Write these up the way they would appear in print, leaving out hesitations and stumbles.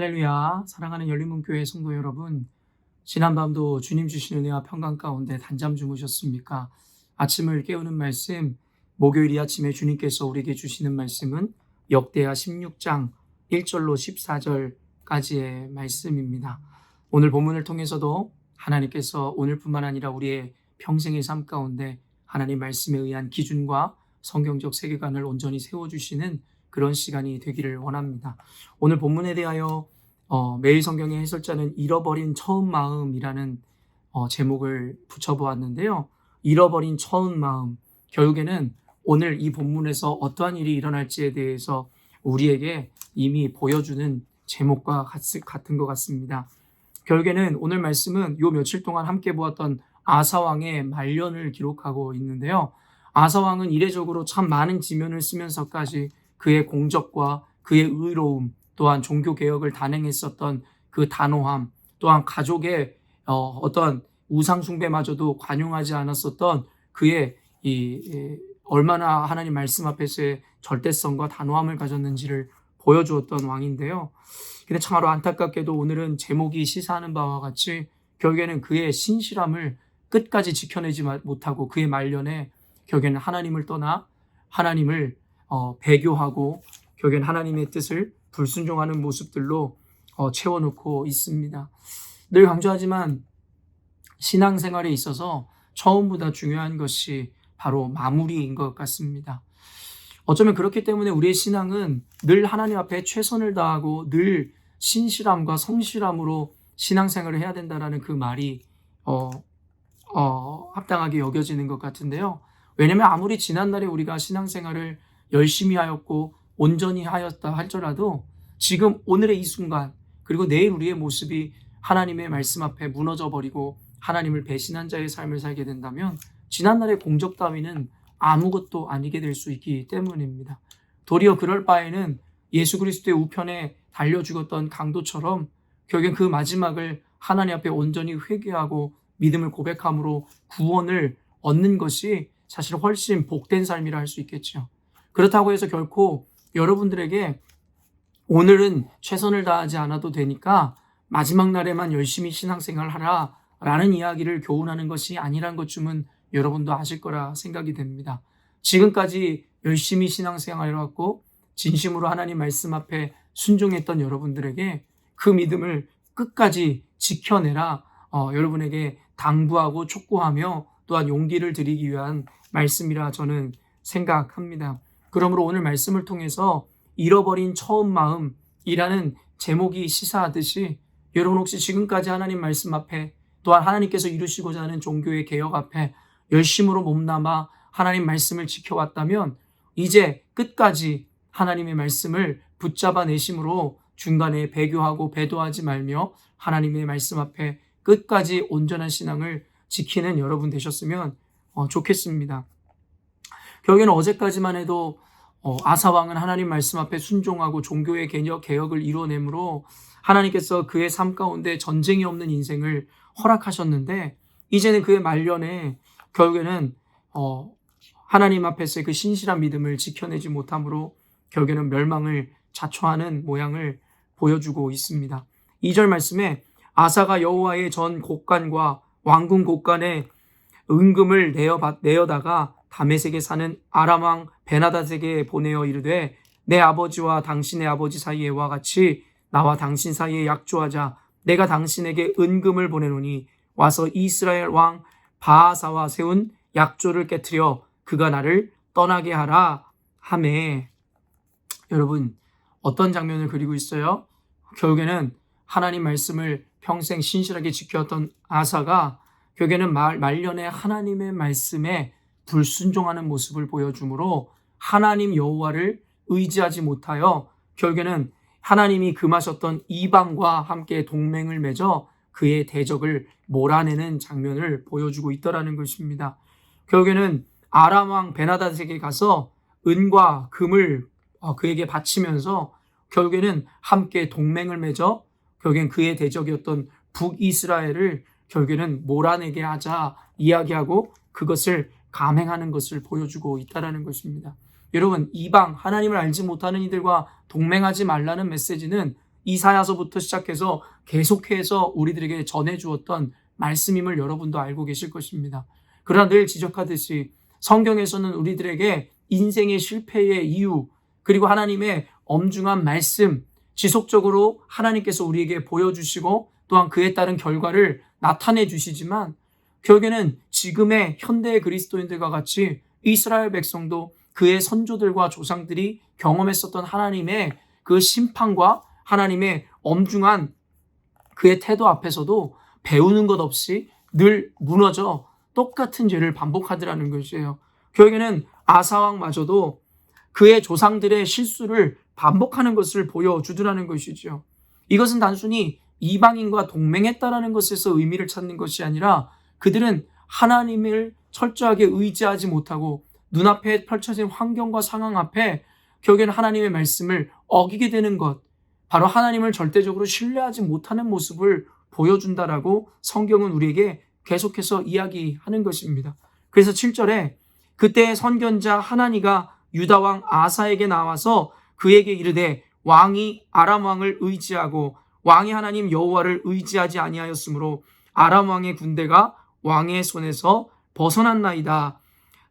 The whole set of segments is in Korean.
할렐루야. 사랑하는 열린문교회 성도 여러분, 지난밤도 주님 주신 은혜와 평강 가운데 단잠 주무셨습니까? 아침을 깨우는 말씀, 목요일 이 아침에 주님께서 우리에게 주시는 말씀은 역대하 16장 1절로 14절까지의 말씀입니다. 오늘 본문을 통해서도 하나님께서 오늘뿐만 아니라 우리의 평생의 삶 가운데 하나님 말씀에 의한 기준과 성경적 세계관을 온전히 세워주시는 그런 시간이 되기를 원합니다. 오늘 본문에 대하여 매일 성경의 해설자는 잃어버린 처음 마음이라는 제목을 붙여보았는데요. 잃어버린 처음 마음, 결국에는 오늘 이 본문에서 어떠한 일이 일어날지에 대해서 우리에게 이미 보여주는 제목과 같은 것 같습니다. 결국에는 오늘 말씀은 요 며칠 동안 함께 보았던 아사왕의 말년을 기록하고 있는데요. 아사왕은 이례적으로 참 많은 지면을 쓰면서까지 그의 공적과 그의 의로움, 또한 종교개혁을 단행했었던 그 단호함, 또한 가족의 어떤 우상숭배마저도 관용하지 않았었던 그의 얼마나 하나님 말씀 앞에서의 절대성과 단호함을 가졌는지를 보여주었던 왕인데요. 근데 참으로 안타깝게도 오늘은 제목이 시사하는 바와 같이 결국에는 그의 신실함을 끝까지 지켜내지 못하고 그의 말년에 결국에는 하나님을 떠나 하나님을 배교하고 결국엔 하나님의 뜻을 불순종하는 모습들로 채워놓고 있습니다. 늘 강조하지만 신앙생활에 있어서 처음보다 중요한 것이 바로 마무리인 것 같습니다. 어쩌면 그렇기 때문에 우리의 신앙은 늘 하나님 앞에 최선을 다하고 늘 신실함과 성실함으로 신앙생활을 해야 된다는 그 말이 합당하게 여겨지는 것 같은데요. 왜냐하면 아무리 지난날에 우리가 신앙생활을 열심히 하였고 온전히 하였다 할지라도 지금 오늘의 이 순간 그리고 내일 우리의 모습이 하나님의 말씀 앞에 무너져 버리고 하나님을 배신한 자의 삶을 살게 된다면 지난날의 공적 따위는 아무것도 아니게 될 수 있기 때문입니다. 도리어 그럴 바에는 예수 그리스도의 우편에 달려 죽었던 강도처럼 결국엔 그 마지막을 하나님 앞에 온전히 회개하고 믿음을 고백함으로 구원을 얻는 것이 사실 훨씬 복된 삶이라 할 수 있겠죠. 그렇다고 해서 결코 여러분들에게 오늘은 최선을 다하지 않아도 되니까 마지막 날에만 열심히 신앙생활 하라 라는 이야기를 교훈하는 것이 아니란 것쯤은 여러분도 아실 거라 생각이 됩니다. 지금까지 열심히 신앙생활 해왔고 진심으로 하나님 말씀 앞에 순종했던 여러분들에게 그 믿음을 끝까지 지켜내라 여러분에게 당부하고 촉구하며 또한 용기를 드리기 위한 말씀이라 저는 생각합니다. 그러므로 오늘 말씀을 통해서 잃어버린 처음 마음이라는 제목이 시사하듯이 여러분 혹시 지금까지 하나님 말씀 앞에 또한 하나님께서 이루시고자 하는 종교의 개혁 앞에 열심으로 몸담아 하나님 말씀을 지켜왔다면 이제 끝까지 하나님의 말씀을 붙잡아 내심으로 중간에 배교하고 배도하지 말며 하나님의 말씀 앞에 끝까지 온전한 신앙을 지키는 여러분 되셨으면 좋겠습니다. 결국에는 어제까지만 해도 아사왕은 하나님 말씀 앞에 순종하고 종교의 개혁을 이뤄내므로 하나님께서 그의 삶 가운데 전쟁이 없는 인생을 허락하셨는데 이제는 그의 말년에 결국에는 하나님 앞에서의 그 신실한 믿음을 지켜내지 못함으로 결국에는 멸망을 자초하는 모양을 보여주고 있습니다. 2절 말씀에 아사가 여호와의 전 곳간과 왕궁 곳간에 은금을 내어다가 다메섹에 사는 아람 왕 베나닷에게 보내어 이르되 내 아버지와 당신의 아버지 사이에와 같이 나와 당신 사이에 약조하자. 내가 당신에게 은금을 보내노니 와서 이스라엘 왕 바하사와 세운 약조를 깨트려 그가 나를 떠나게 하라 하매. 여러분 어떤 장면을 그리고 있어요? 결국에는 하나님 말씀을 평생 신실하게 지켰던 아사가 결국에는 말년에 하나님의 말씀에 불순종하는 모습을 보여주므로 하나님 여호와를 의지하지 못하여 결국에는 하나님이 금하셨던 이방과 함께 동맹을 맺어 그의 대적을 몰아내는 장면을 보여주고 있더라는 것입니다. 결국에는 아람 왕 베나닷에게 가서 은과 금을 그에게 바치면서 결국에는 함께 동맹을 맺어 결국엔 그의 대적이었던 북이스라엘을 결국에는 몰아내게 하자 이야기하고 그것을 감행하는 것을 보여주고 있다는 것입니다. 여러분 이방 하나님을 알지 못하는 이들과 동맹하지 말라는 메시지는 이사야서부터 시작해서 계속해서 우리들에게 전해주었던 말씀임을 여러분도 알고 계실 것입니다. 그러나 늘 지적하듯이 성경에서는 우리들에게 인생의 실패의 이유, 그리고 하나님의 엄중한 말씀, 지속적으로 하나님께서 우리에게 보여주시고 또한 그에 따른 결과를 나타내 주시지만, 결국에는 지금의 현대의 그리스도인들과 같이 이스라엘 백성도 그의 선조들과 조상들이 경험했었던 하나님의 그 심판과 하나님의 엄중한 그의 태도 앞에서도 배우는 것 없이 늘 무너져 똑같은 죄를 반복하더라는 것이에요. 결국에는 아사왕마저도 그의 조상들의 실수를 반복하는 것을 보여주더라는 것이죠. 이것은 단순히 이방인과 동맹했다라는 것에서 의미를 찾는 것이 아니라 그들은 하나님을 철저하게 의지하지 못하고 눈앞에 펼쳐진 환경과 상황 앞에 결국에는 하나님의 말씀을 어기게 되는 것, 바로 하나님을 절대적으로 신뢰하지 못하는 모습을 보여준다라고 성경은 우리에게 계속해서 이야기하는 것입니다. 그래서 7절에 그때의 선견자 하나니가 유다왕 아사에게 나와서 그에게 이르되 왕이 아람 왕을 의지하고 왕의 하나님 여호와를 의지하지 아니하였으므로 아람 왕의 군대가 왕의 손에서 벗어났나이다.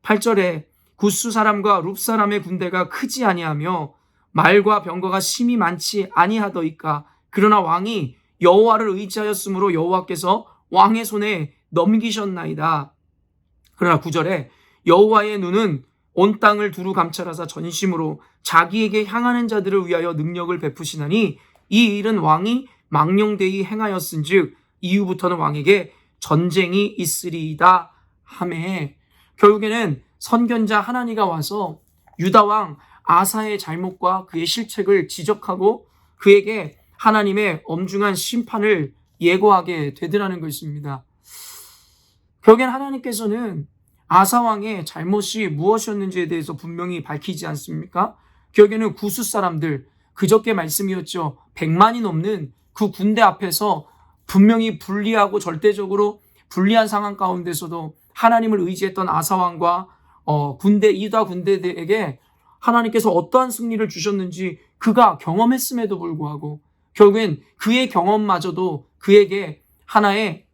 8절에 굿수 사람과 룹 사람의 군대가 크지 아니하며 말과 병거가 심히 많지 아니하더이까. 그러나 왕이 여호와를 의지하였으므로 여호와께서 왕의 손에 넘기셨나이다. 그러나 9절에 여호와의 눈은 온 땅을 두루 감찰하사 전심으로 자기에게 향하는 자들을 위하여 능력을 베푸시나니 이 일은 왕이 망령되이 행하였은즉 이후부터는 왕에게 전쟁이 있으리이다 하매, 결국에는 선견자 하나니가 와서 유다왕 아사의 잘못과 그의 실책을 지적하고 그에게 하나님의 엄중한 심판을 예고하게 되더라는 것입니다. 결국엔 하나님께서는 아사왕의 잘못이 무엇이었는지에 대해서 분명히 밝히지 않습니까? 결국에는 구수 사람들, 그저께 말씀이었죠. 100만이 넘는 그 군대 앞에서 분명히 불리하고 절대적으로 불리한 상황 가운데서도 하나님을 의지했던 아사왕과 유다 군대에게 하나님께서 어떠한 승리를 주셨는지 그가 경험했음에도 불구하고 결국엔 그의 경험마저도 그에게 하나의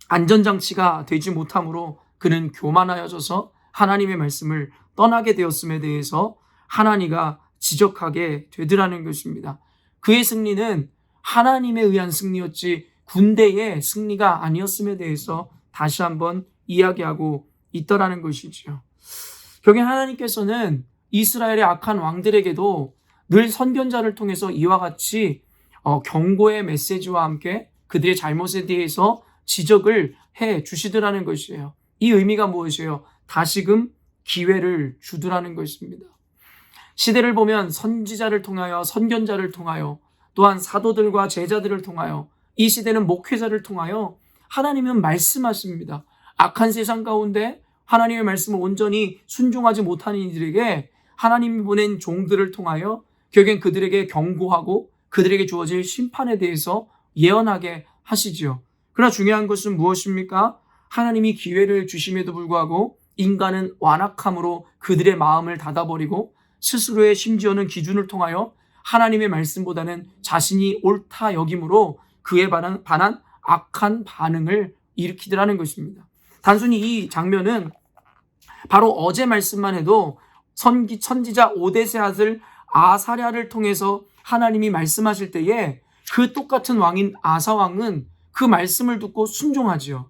안전장치가 되지 못함으로 그는 교만하여져서 하나님의 말씀을 떠나게 되었음에 대해서 하나니가 지적하게 되더라는 것입니다. 그의 승리는 하나님에 의한 승리였지 군대의 승리가 아니었음에 대해서 다시 한번 이야기하고 있더라는 것이죠. 결국엔 하나님께서는 이스라엘의 악한 왕들에게도 늘 선견자를 통해서 이와 같이 경고의 메시지와 함께 그들의 잘못에 대해서 지적을 해 주시더라는 것이에요. 이 의미가 무엇이에요? 다시금 기회를 주더라는 것입니다. 시대를 보면 선지자를 통하여 선견자를 통하여 또한 사도들과 제자들을 통하여 이 시대는 목회자를 통하여 하나님은 말씀하십니다. 악한 세상 가운데 하나님의 말씀을 온전히 순종하지 못하는 이들에게 하나님이 보낸 종들을 통하여 결국엔 그들에게 경고하고 그들에게 주어질 심판에 대해서 예언하게 하시지요. 그러나 중요한 것은 무엇입니까? 하나님이 기회를 주심에도 불구하고 인간은 완악함으로 그들의 마음을 닫아버리고 스스로의 심지어는 기준을 통하여 하나님의 말씀보다는 자신이 옳다 여김으로 그에 반한 악한 반응을 일으키더라는 것입니다. 단순히 이 장면은 바로 어제 말씀만 해도 선지자 오뎃의 아들 아사랴를 통해서 하나님이 말씀하실 때에 그 똑같은 왕인 아사왕은 그 말씀을 듣고 순종하지요.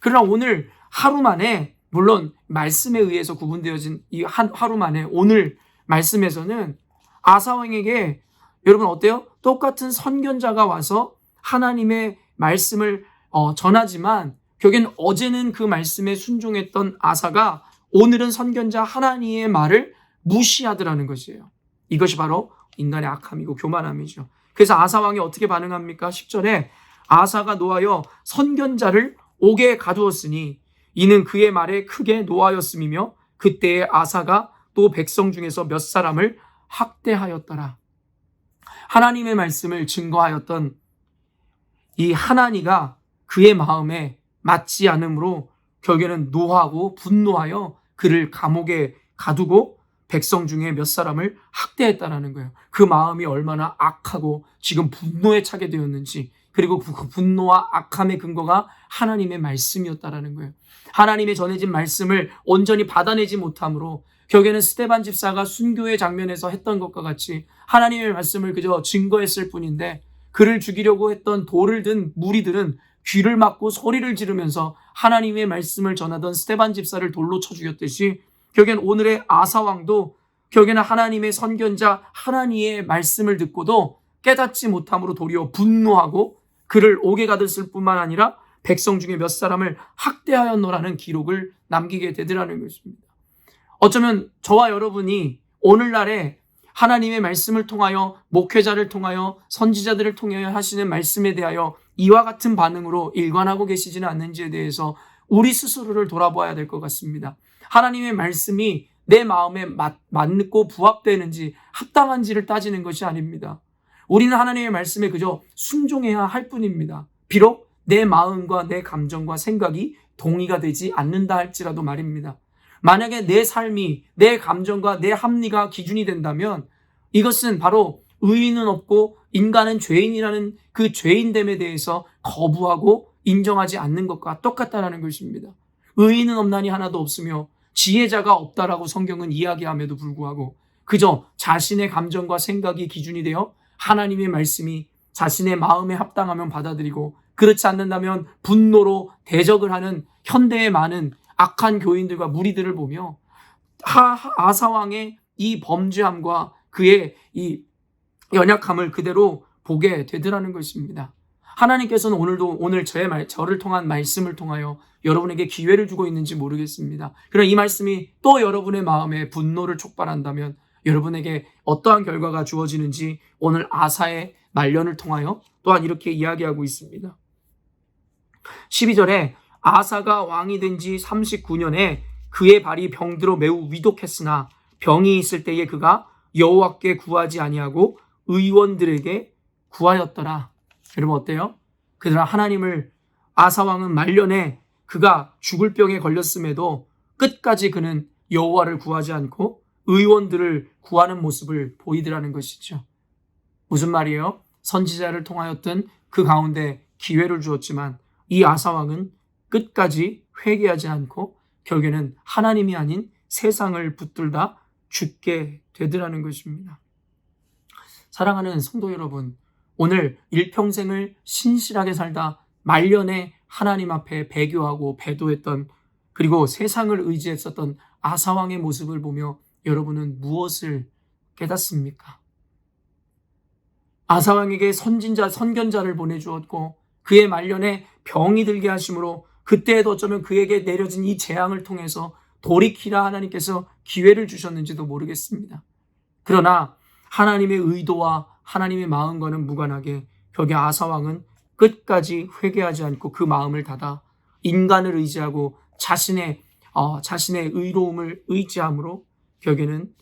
그러나 오늘 하루 만에, 물론 말씀에 의해서 구분되어진 이 하루 만에 오늘 말씀에서는 아사왕에게 여러분 어때요? 똑같은 선견자가 와서 하나님의 말씀을 전하지만 결국엔 어제는 그 말씀에 순종했던 아사가 오늘은 선견자 하나님의 말을 무시하더라는 것이에요. 이것이 바로 인간의 악함이고 교만함이죠. 그래서 아사왕이 어떻게 반응합니까? 10절에 아사가 노하여 선견자를 옥에 가두었으니 이는 그의 말에 크게 노하였음이며 그때의 아사가 또 백성 중에서 몇 사람을 학대하였더라. 하나님의 말씀을 증거하였던 이 하나니가 그의 마음에 맞지 않으므로 결국에는 노하고 분노하여 그를 감옥에 가두고 백성 중에 몇 사람을 학대했다라는 거예요. 그 마음이 얼마나 악하고 지금 분노에 차게 되었는지, 그리고 그 분노와 악함의 근거가 하나님의 말씀이었다라는 거예요. 하나님의 전해진 말씀을 온전히 받아내지 못함으로 결국에는 스데반 집사가 순교의 장면에서 했던 것과 같이 하나님의 말씀을 그저 증거했을 뿐인데, 그를 죽이려고 했던 돌을 든 무리들은 귀를 막고 소리를 지르면서 하나님의 말씀을 전하던 스데반 집사를 돌로 쳐 죽였듯이, 결국엔 오늘의 아사 왕도 결국에는 하나님의 선견자 하나님의 말씀을 듣고도 깨닫지 못함으로 도리어 분노하고 그를 옥에 가뒀을 뿐만 아니라 백성 중에 몇 사람을 학대하였노라는 기록을 남기게 되더라는 것입니다. 어쩌면 저와 여러분이 오늘날에 하나님의 말씀을 통하여, 목회자를 통하여, 선지자들을 통하여 하시는 말씀에 대하여 이와 같은 반응으로 일관하고 계시지는 않는지에 대해서 우리 스스로를 돌아봐야 될 것 같습니다. 하나님의 말씀이 내 마음에 맞고 부합되는지 합당한지를 따지는 것이 아닙니다. 우리는 하나님의 말씀에 그저 순종해야 할 뿐입니다. 비록 내 마음과 내 감정과 생각이 동의가 되지 않는다 할지라도 말입니다. 만약에 내 삶이 내 감정과 내 합리가 기준이 된다면 이것은 바로 의인은 없고 인간은 죄인이라는 그 죄인됨에 대해서 거부하고 인정하지 않는 것과 똑같다는 것입니다. 의인은 없나니 하나도 없으며 지혜자가 없다라고 성경은 이야기함에도 불구하고 그저 자신의 감정과 생각이 기준이 되어 하나님의 말씀이 자신의 마음에 합당하면 받아들이고, 그렇지 않는다면 분노로 대적을 하는 현대의 많은 악한 교인들과 무리들을 보며 아사왕의 이 범죄함과 그의 이 연약함을 그대로 보게 되더라는 것입니다. 하나님께서는 오늘 저를 통한 말씀을 통하여 여러분에게 기회를 주고 있는지 모르겠습니다. 그러나 이 말씀이 또 여러분의 마음에 분노를 촉발한다면 여러분에게 어떠한 결과가 주어지는지 오늘 아사의 말년을 통하여 또한 이렇게 이야기하고 있습니다. 12절에 아사가 왕이 된 지 39년에 그의 발이 병들어 매우 위독했으나 병이 있을 때에 그가 여호와께 구하지 아니하고 의원들에게 구하였더라. 여러분 어때요? 그러나 아사 왕은 말년에 그가 죽을 병에 걸렸음에도 끝까지 그는 여호와를 구하지 않고 의원들을 구하는 모습을 보이더라는 것이죠. 무슨 말이에요? 선지자를 통하였던 그 가운데 기회를 주었지만 이 아사 왕은 끝까지 회개하지 않고 결국에는 하나님이 아닌 세상을 붙들다 죽게 되더라는 것입니다. 사랑하는 성도 여러분, 오늘 일평생을 신실하게 살다 말년에 하나님 앞에 배교하고 배도했던, 그리고 세상을 의지했었던 아사왕의 모습을 보며 여러분은 무엇을 깨닫습니까? 아사왕에게 선견자를 보내주었고 그의 말년에 병이 들게 하심으로 그때에도 어쩌면 그에게 내려진 이 재앙을 통해서 돌이키라 하나님께서 기회를 주셨는지도 모르겠습니다. 그러나 하나님의 의도와 하나님의 마음과는 무관하게 결국 아사왕은 끝까지 회개하지 않고 그 마음을 닫아 인간을 의지하고 자신의 의로움을 의지함으로 결국에는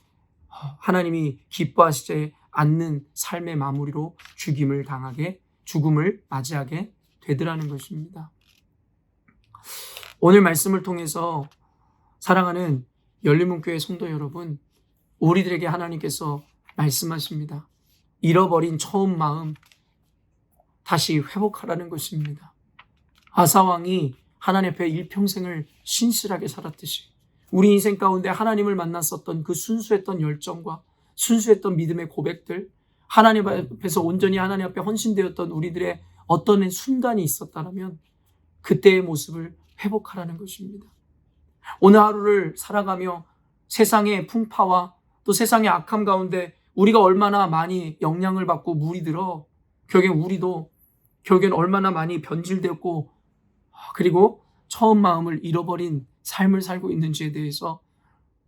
하나님이 기뻐하시지 않는 삶의 마무리로 죽음을 맞이하게 되더라는 것입니다. 오늘 말씀을 통해서 사랑하는 열린문교회 성도 여러분, 우리들에게 하나님께서 말씀하십니다. 잃어버린 처음 마음 다시 회복하라는 것입니다. 아사왕이 하나님 앞에 일평생을 신실하게 살았듯이 우리 인생 가운데 하나님을 만났었던 그 순수했던 열정과 순수했던 믿음의 고백들, 하나님 앞에서 온전히 하나님 앞에 헌신되었던 우리들의 어떤 순간이 있었다면 그때의 모습을 회복하라는 것입니다. 오늘 하루를 살아가며 세상의 풍파와 또 세상의 악함 가운데 우리가 얼마나 많이 영향을 받고 물이 들어 결국엔 얼마나 많이 변질되었고 그리고 처음 마음을 잃어버린 삶을 살고 있는지에 대해서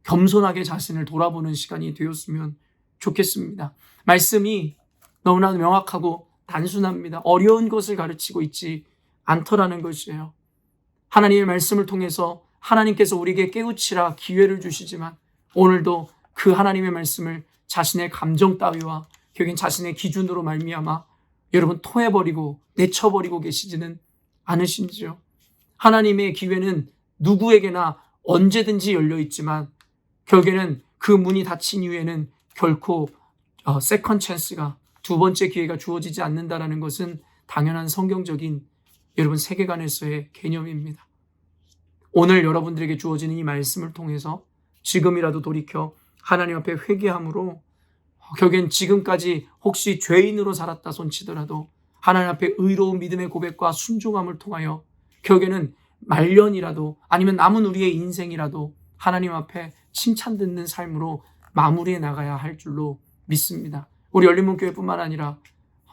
겸손하게 자신을 돌아보는 시간이 되었으면 좋겠습니다. 말씀이 너무나 명확하고 단순합니다. 어려운 것을 가르치고 있지 않더라는 것이에요. 하나님의 말씀을 통해서 하나님께서 우리에게 깨우치라 기회를 주시지만 오늘도 그 하나님의 말씀을 자신의 감정 따위와 결국엔 자신의 기준으로 말미암아 여러분 토해버리고 내쳐버리고 계시지는 않으신지요? 하나님의 기회는 누구에게나 언제든지 열려있지만 결국에는 그 문이 닫힌 이후에는 결코 세컨 찬스가, 두 번째 기회가 주어지지 않는다라는 것은 당연한 성경적인 여러분 세계관에서의 개념입니다. 오늘 여러분들에게 주어지는 이 말씀을 통해서 지금이라도 돌이켜 하나님 앞에 회개함으로, 결국엔 지금까지 혹시 죄인으로 살았다 손치더라도 하나님 앞에 의로운 믿음의 고백과 순종함을 통하여 결국에는 말년이라도 아니면 남은 우리의 인생이라도 하나님 앞에 칭찬 듣는 삶으로 마무리해 나가야 할 줄로 믿습니다. 우리 열린문교회뿐만 아니라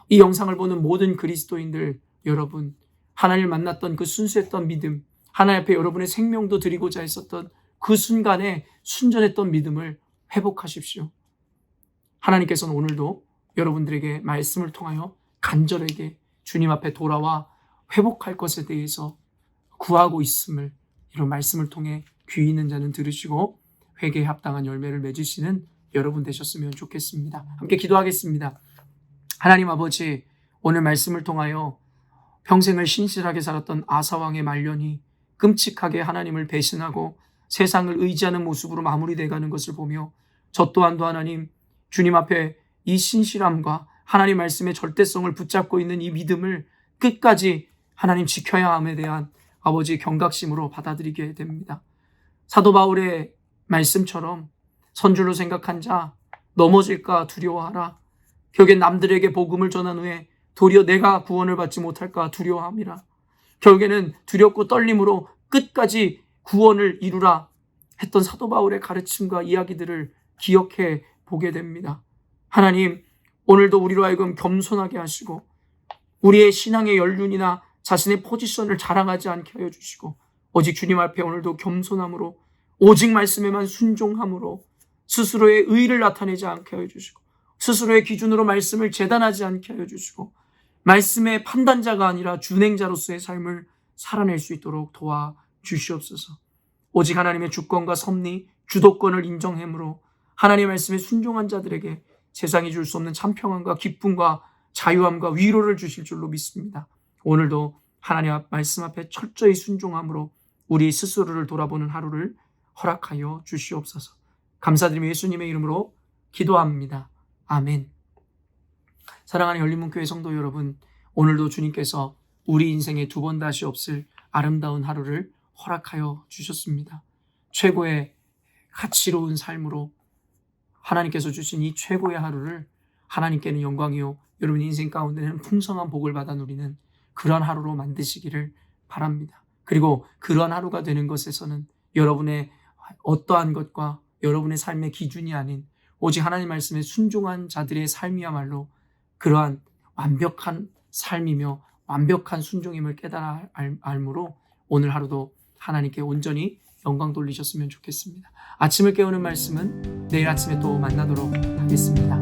이 영상을 보는 모든 그리스도인들 여러분, 하나님을 만났던 그 순수했던 믿음, 하나님 앞에 여러분의 생명도 드리고자 했었던 그 순간에 순전했던 믿음을 회복하십시오. 하나님께서는 오늘도 여러분들에게 말씀을 통하여 간절하게 주님 앞에 돌아와 회복할 것에 대해서 구하고 있음을, 이런 말씀을 통해 귀 있는 자는 들으시고 회개에 합당한 열매를 맺으시는 여러분 되셨으면 좋겠습니다. 함께 기도하겠습니다. 하나님 아버지, 오늘 말씀을 통하여 평생을 신실하게 살았던 아사왕의 말년이 끔찍하게 하나님을 배신하고 세상을 의지하는 모습으로 마무리되어 가는 것을 보며 저 또한도 하나님, 주님 앞에 이 신실함과 하나님 말씀의 절대성을 붙잡고 있는 이 믿음을 끝까지 하나님 지켜야 함에 대한 아버지의 경각심으로 받아들이게 됩니다. 사도 바울의 말씀처럼 선줄로 생각한 자 넘어질까 두려워하라. 결국엔 남들에게 복음을 전한 후에 도리어 내가 구원을 받지 못할까 두려워함이라. 결국에는 두렵고 떨림으로 끝까지 구원을 이루라 했던 사도 바울의 가르침과 이야기들을 기억해 보게 됩니다. 하나님, 오늘도 우리로 하여금 겸손하게 하시고 우리의 신앙의 연륜이나 자신의 포지션을 자랑하지 않게 하여 주시고 오직 주님 앞에 오늘도 겸손함으로 오직 말씀에만 순종함으로 스스로의 의의를 나타내지 않게 하여 주시고 스스로의 기준으로 말씀을 재단하지 않게 하여 주시고 말씀의 판단자가 아니라 준행자로서의 삶을 살아낼 수 있도록 도와주시옵소서. 오직 하나님의 주권과 섭리, 주도권을 인정함으로 하나님의 말씀에 순종한 자들에게 세상이 줄 수 없는 참평함과 기쁨과 자유함과 위로를 주실 줄로 믿습니다. 오늘도 하나님 말씀 앞에 철저히 순종함으로 우리 스스로를 돌아보는 하루를 허락하여 주시옵소서. 감사드리며 예수님의 이름으로 기도합니다. 아멘. 사랑하는 열린문교회 성도 여러분, 오늘도 주님께서 우리 인생에 두 번 다시 없을 아름다운 하루를 허락하여 주셨습니다. 최고의 가치로운 삶으로 하나님께서 주신 이 최고의 하루를 하나님께는 영광이요 여러분 인생 가운데는 풍성한 복을 받아 누리는 그러한 하루로 만드시기를 바랍니다. 그리고 그러한 하루가 되는 것에서는 여러분의 어떠한 것과 여러분의 삶의 기준이 아닌 오직 하나님 말씀에 순종한 자들의 삶이야말로 그러한 완벽한 삶이며 완벽한 순종임을 깨달아 알므로 오늘 하루도 하나님께 온전히 영광 돌리셨으면 좋겠습니다. 아침을 깨우는 말씀은 내일 아침에 또 만나도록 하겠습니다.